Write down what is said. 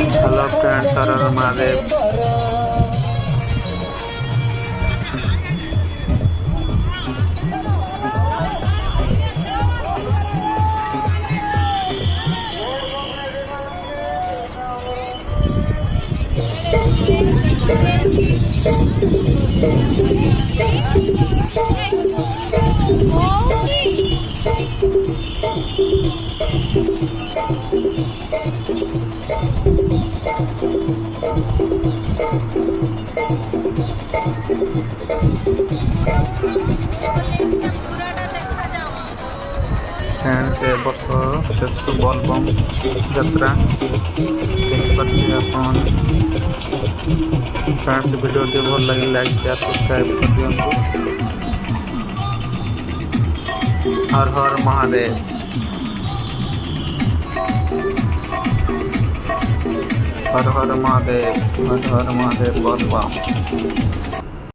Hello friends, हर हर Mahadev. Friends, ए वर्ष शेष बोलबम यात्रा देखिए अपन। फ्रेंड्स, वीडियो टी भल लगे लाइक शेयर सब्सक्राइब कर दियंतु। हर हर महादेव। हर हर महादेव। हर हर महादेव बोलबम।